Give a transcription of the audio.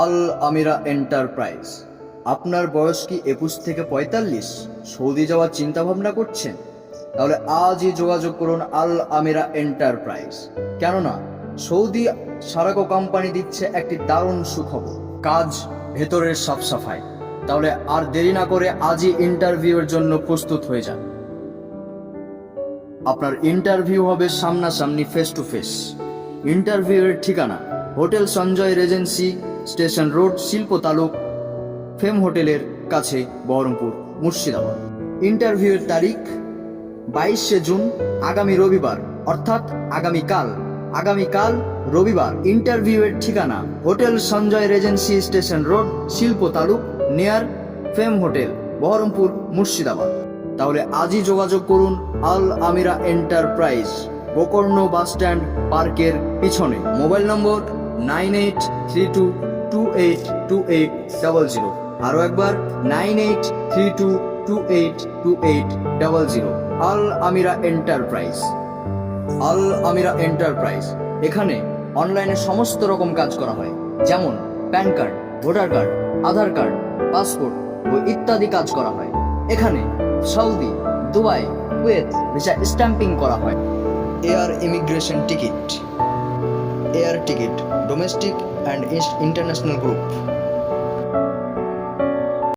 আল আমিরা enterprise. আপনার বয়স কি 21 থেকে 45? সৌদি যাওয়ার চিন্তা ভাবনা করছেন? তাহলে আজই যোগাযোগ করুন আল আমিরা এন্টারপ্রাইজ। কেননা সৌদি সারাকো কোম্পানি দিচ্ছে একটি দারুণ সুখবর, কাজ ভেতরের সাফ সাফাই। তাহলে আর দেরি না করে আজই ইন্টারভিউয়ের জন্য প্রস্তুত হয়ে যান। আপনার ইন্টারভিউ হবে সামনাসামনি, ফেস টু ফেস। ইন্টারভিউয়ের ঠিকানা hotel Sanjay Regency, station road, শিল্প তালুক, ফেম হোটেলের কাছে, বহরমপুর, মুর্শিদাবাদ। ইন্টারভিউয়ের তারিখ 22শে জুন, আগামী রবিবার, অর্থাৎ আগামীকাল রবিবার। ইন্টারভিউয়ের ঠিকানা hotel Sanjay Regency, station road, শিল্প তালুক, নিয়ার ফেম হোটেল, বহরমপুর, মুর্শিদাবাদ। তাহলে আজই যোগাযোগ করুন আল আমিরা এন্টারপ্রাইজ, গোকর্ণ বাস স্ট্যান্ড পার্কের পিছনে। মোবাইল নম্বর 9832282800। আরও একবার 9832282800। আল আমিরা এন্টারপ্রাইজ। আল আমিরা এন্টারপ্রাইজ, এখানে অনলাইনে সমস্ত রকম কাজ করা হয়, যেমন প্যান কার্ড, ভোটার কার্ড, আধার কার্ড, পাসপোর্ট ও ইত্যাদি কাজ করা হয়। এখানে Saudi, Dubai, Kuwait visa stumping করা হয়। Air immigration ticket, air ticket, domestic and international group.